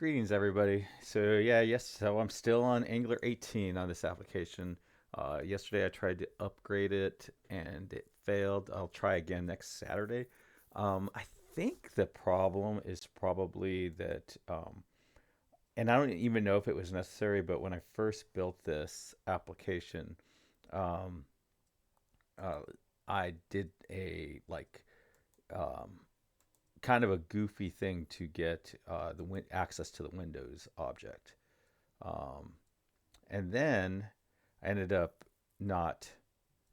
Greetings, everybody. So I'm still on Angular 18 on this application. Yesterday I tried to upgrade it and it failed. I'll try again next Saturday. I think the problem is probably that, and I don't even know if it was necessary, but when I first built this application, um, uh, I did a um, kind of a goofy thing to get access to the Windows object. Um, and then I ended up not.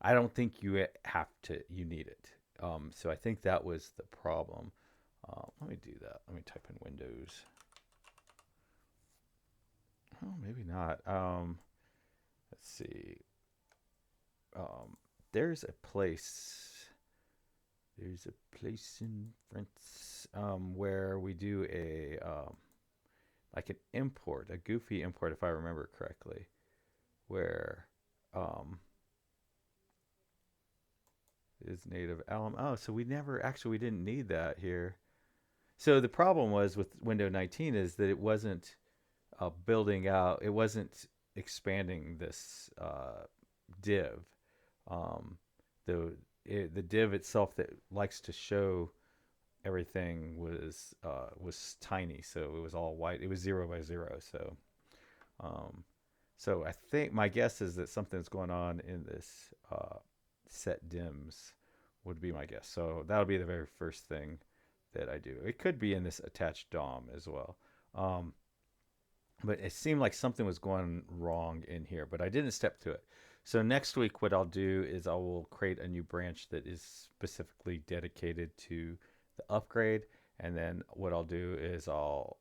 I don't think you need it. So I think that was the problem. Let me do that. Let me type in Windows. Oh, maybe not. Let's see. Um, there's a place. There's a place in France where we do a like an import, a goofy import, if I remember correctly, where um, is native Alum. Oh, so we didn't need that here. So the problem was with Windows 19 is that it wasn't building out, it wasn't expanding this div. Um, the div itself that likes to show everything was tiny, so it was all white. It was 0 by 0. Um, so I think my guess is that something's going on in this set dims would be my guess. So that'll be the very first thing that I do. It could be in this attached DOM as well. Um, but it seemed like something was going wrong in here, but I didn't step to it. So next week, what I'll do is I will create a new branch that is specifically dedicated to the upgrade. And then what I'll do is I'll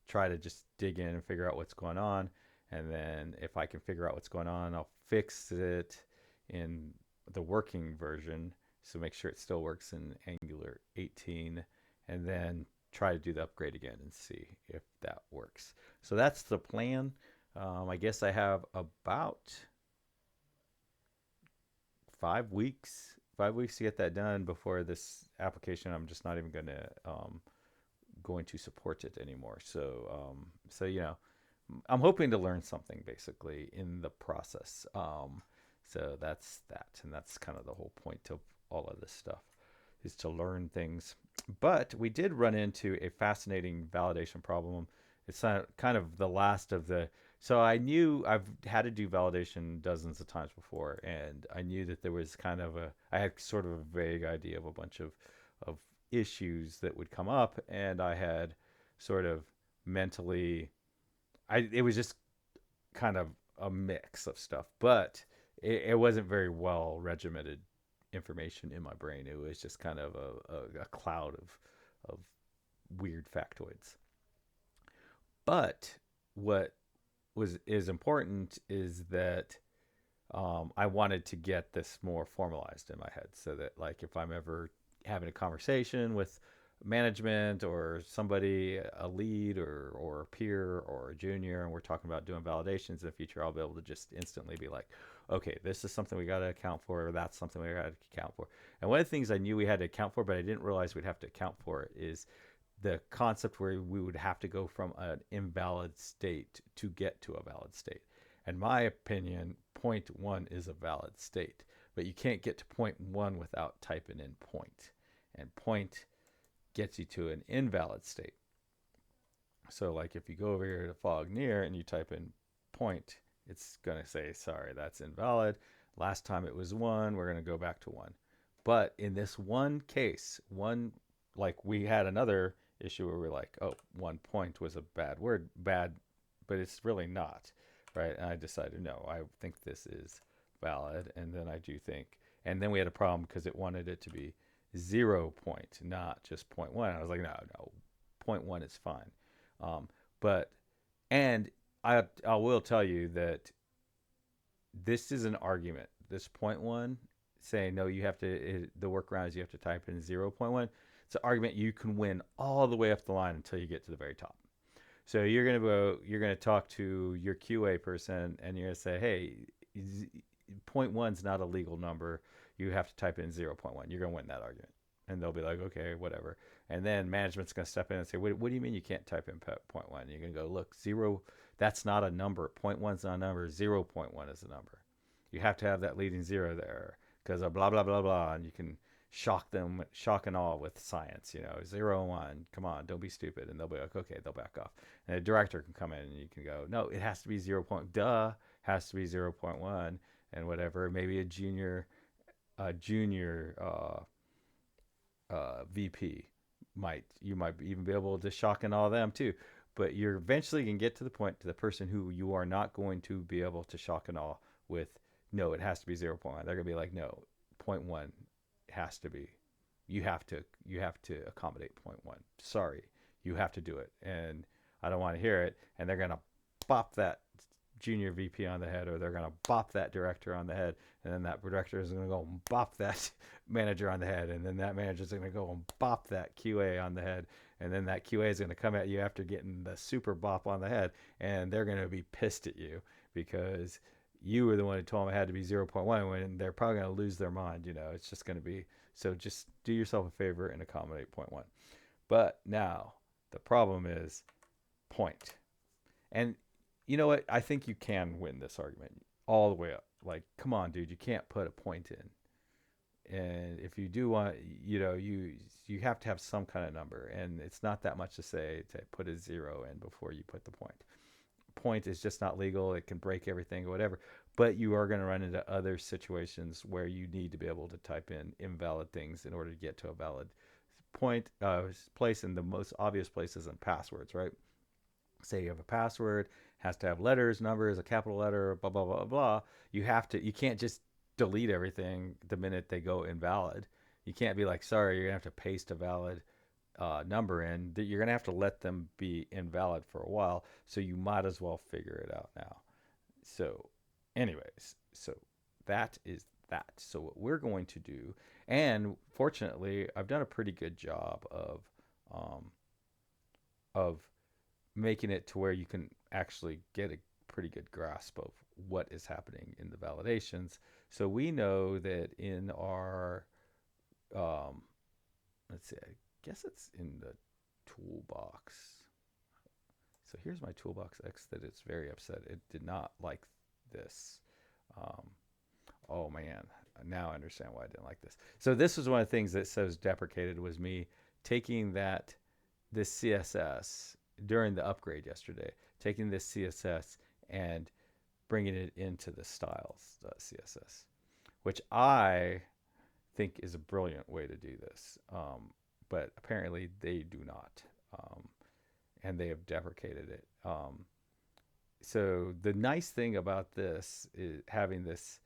try to just dig in and figure out what's going on. And then if I can figure out what's going on, I'll fix it in the working version. So make sure it still works in Angular 18 and then try to do the upgrade again and see if that works. So that's the plan. I guess I have about 5 weeks to get that done before this application. I'm just not even going to support it anymore. So I'm hoping to learn something basically in the process. So that's that, and that's kind of the whole point of all of this stuff is to learn things. But we did run into a fascinating validation problem. It's kind of the last of the. So I knew I've had to do validation dozens of times before, and I knew that there was kind of a. I had sort of a vague idea of a bunch of issues that would come up, and I had sort of mentally. It was just kind of a mix of stuff, but it wasn't very well regimented information in my brain. It was just kind of a cloud of weird factoids. But what was is important is that I wanted to get this more formalized in my head, so that like if I'm ever having a conversation with management or somebody, a lead or a peer or a junior, and we're talking about doing validations in the future, I'll be able to just instantly be like, okay, this is something we got to account for, or that's something we got to account for. And one of the things I knew we had to account for, but I didn't realize we'd have to account for it, is the concept where we would have to go from an invalid state to get to a valid state. In my opinion, point one is a valid state, but you can't get to point one without typing in point. And point gets you to an invalid state. So like if you go over here to fog near and you type in point, it's going to say, sorry, that's invalid. Last time it was one, we're going to go back to one. But in this one case, like we had another issue where we're like, oh, 1 point was a bad word, bad, but it's really not, right? And I decided, no, I think this is valid. And then I do think, and then we had a problem because it wanted it to be 0 point, not just point one. I was like, no, point one is fine. Um, but and I will tell you that this is an argument. This point one saying no, you have to. The workaround is you have to type in 0 point 0.1. It's an argument you can win all the way up the line until you get to the very top. So you're gonna talk to your QA person, and you're gonna say, hey, point one's not a legal number. You have to type in 0 point 0.1. You're gonna win that argument, and they'll be like, okay, whatever. And then management's going to step in and say, what do you mean you can't type in point one? You're going to go, look, zero, that's not a number. Point one's not a number. 0.1 is a number. You have to have that leading zero there because of blah, blah, blah, blah. And you can shock them, shock and awe with science, 0 and 1. Come on, don't be stupid. And they'll be like, okay, they'll back off. And a director can come in and you can go, no, it has to be 0. Has to be 0.1 and whatever. Maybe a junior VP you might even be able to shock and awe them too. But you're eventually going to get to the point to the person who you are not going to be able to shock and awe with, no, it has to be 0.1. They're going to be like, no, 0.1 has to be. You have to accommodate 0.1. Sorry, you have to do it. And I don't want to hear it. And they're going to bop that junior VP on the head, or they're going to bop that director on the head, and then that director is going to go and bop that manager on the head, and then that manager is going to go and bop that QA on the head, and then that QA is going to come at you after getting the super bop on the head, and they're going to be pissed at you because you were the one who told them it had to be 0.1 when they're probably going to lose their mind. It's just going to be, so just do yourself a favor and accommodate 0.1. But now the problem is point. And you know what? I think you can win this argument all the way up. Like, come on, dude, you can't put a point in. And if you do want, you have to have some kind of number. And it's not that much to say to put a 0 in before you put the point. Point is just not legal. It can break everything or whatever. But you are going to run into other situations where you need to be able to type in invalid things in order to get to a valid point place. And the most obvious place is in passwords, right? Say you have a password, has to have letters, numbers, a capital letter, blah, blah, blah, blah. You can't just delete everything the minute they go invalid. You can't be like, sorry, you're going to have to paste a valid number in. You're going to have to let them be invalid for a while. So you might as well figure it out now. So anyways, so that is that. So what we're going to do, and fortunately, I've done a pretty good job of making it to where you can actually get a pretty good grasp of what is happening in the validations. So we know that in our, let's see, I guess it's in the toolbox. So here's my toolbox X that it's very upset. It did not like this. Oh man, now I understand why I didn't like this. So this was one of the things that says deprecated was me taking this CSS during the upgrade yesterday, taking this CSS and bringing it into the styles CSS, which I think is a brilliant way to do this. But apparently they do not, and they have deprecated it. So the nice thing about this is having this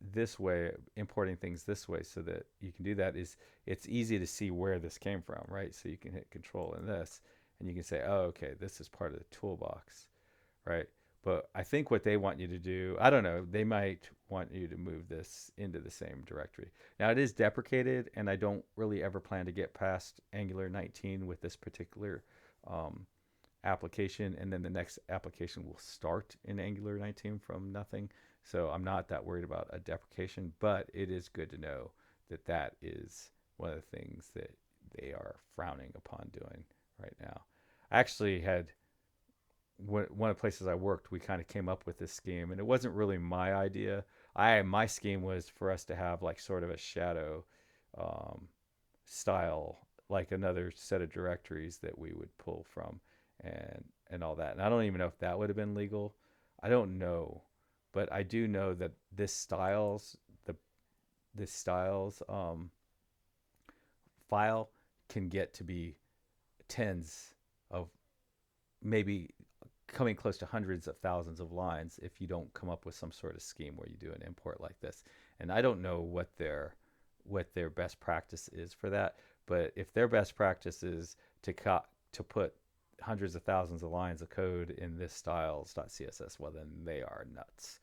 this way, importing things this way so that you can do that is it's easy to see where this came from, right? So you can hit control in this and you can say, oh, okay, this is part of the toolbox, right? But I think what they want you to do, I don't know, they might want you to move this into the same directory. Now it is deprecated, and I don't really ever plan to get past Angular 19 with this particular application, and then the next application will start in Angular 19 from nothing. So I'm not that worried about a deprecation, but it is good to know that that is one of the things that they are frowning upon doing right now. I actually had one of the places I worked, we kind of came up with this scheme, and it wasn't really my idea. My scheme was for us to have like sort of a shadow style, like another set of directories that we would pull from and all that. And I don't even know if that would have been legal. I don't know, but I do know that this styles file can get to be tens of, maybe coming close to hundreds of thousands of lines if you don't come up with some sort of scheme where you do an import like this. And I don't know what their best practice is for that, but if their best practice is to put hundreds of thousands of lines of code in this styles.css, well, then they are nuts.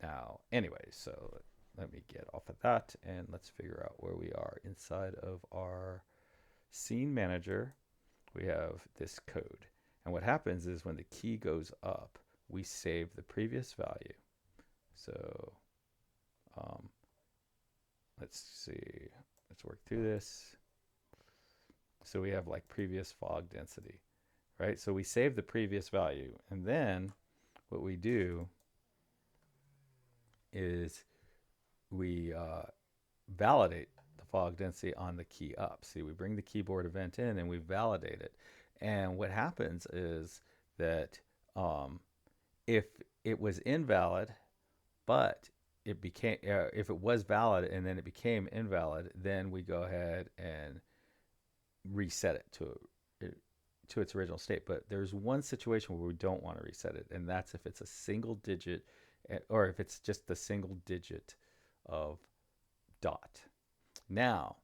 Now, anyway, so let me get off of that and let's figure out where we are inside of our scene manager. We have this code. And what happens is when the key goes up, we save the previous value. So let's see. Let's work through this. So we have like previous fog density, right? So we save the previous value. And then what we do is we validate the fog density on the key up. See, we bring the keyboard event in and we validate it. And what happens is that if it was invalid, but it became, if it was valid and then it became invalid, then we go ahead and reset it to its original state. But there's one situation where we don't want to reset it, and that's if it's a single digit, or if it's just the single digit of dot. Now,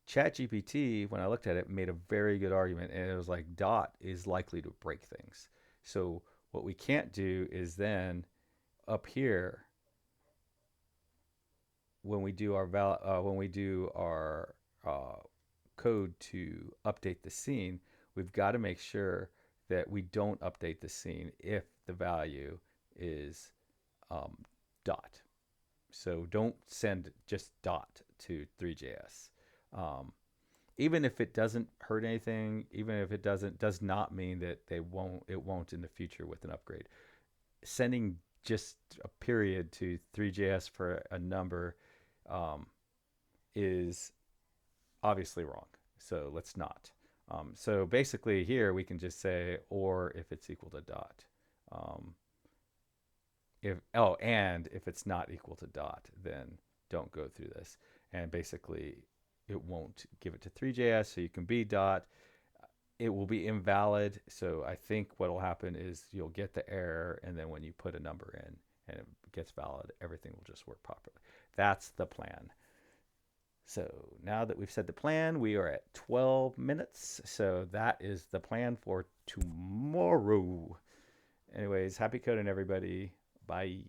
ChatGPT, when I looked at it, made a very good argument, and it was like dot is likely to break things. So what we can't do is then up here when we do our code to update the scene, we've got to make sure that we don't update the scene if the value is dot. So don't send just dot to ThreeJS. Even if it doesn't hurt anything, even if it does not mean that it won't in the future with an upgrade. Sending just a period to ThreeJS for a number is obviously wrong. So let's not. So basically here we can just say or if it's equal to dot. And if it's not equal to dot, then don't go through this. And basically it won't give it to ThreeJS, so you can be dot. It will be invalid. So I think what will happen is you'll get the error, and then when you put a number in and it gets valid, everything will just work properly. That's the plan. So now that we've said the plan, we are at 12 minutes. So that is the plan for tomorrow. Anyways, happy coding, everybody. Bye.